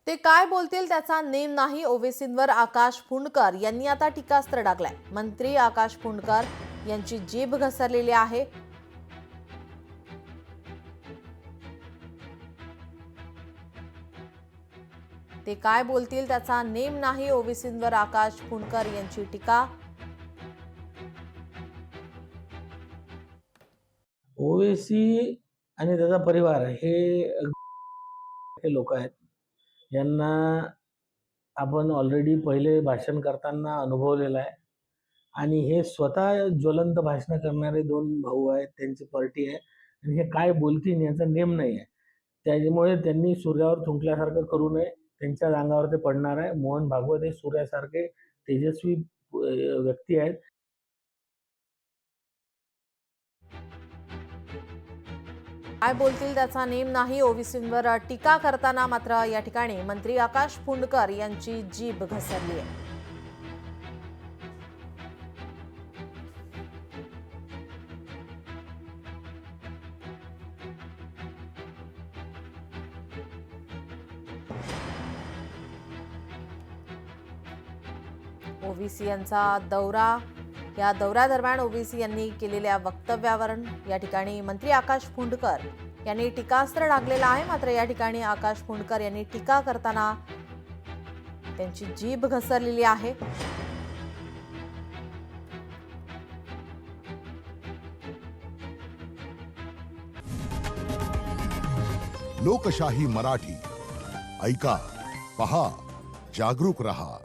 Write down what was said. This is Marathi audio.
ते काय बोलतील त्याचा नेम नाही, ओवेसींवर आकाश फुंडकर यांनी आता टीकास्त्र डागलाय। मंत्री आकाश फुंडकर यांची जीभ घसरलेली आहे। ते काय बोलतील त्याचा नेम नाही, ओवेसींवर आकाश फुंडकर यांची टीका। ओवेसी आणि त्याचा परिवार हे लोक आहेत, यांना आपण ऑलरेडी पहिले भाषण करताना अनुभवलेलं आहे आणि हे स्वतः ज्वलंत भाषण करणारे दोन भाऊ आहेत, त्यांची पार्टी आहे आणि हे काय बोलतील याचा नेम नाही आहे। त्यामुळे त्यांनी सूर्यावर थुंकल्यासारखं करू नये, त्यांच्या अंगावर ते पडणार आहे। मोहन भागवत हे सूर्यासारखे तेजस्वी व्यक्ती आहेत। काय बोलतील त्याचा नेम नाही, ओवेसींवर टीका करताना मात्र या ठिकाणी मंत्री आकाश फुंडकर यांची जीभ घसरली आहे। ओवेसी यांचा दौरा, या दौऱ्यादरम्यान ओवेसी यांनी केलेल्या वक्तव्यावर या ठिकाणी मंत्री आकाश फुंडकर यांनी टीकास्त्र डागलेलं आहे। मात्र या ठिकाणी आकाश फुंडकर यांनी टीका करताना त्यांची जीभ घसरलेली आहे। लोकशाही मराठी ऐका, पहा, जागरूक रहा।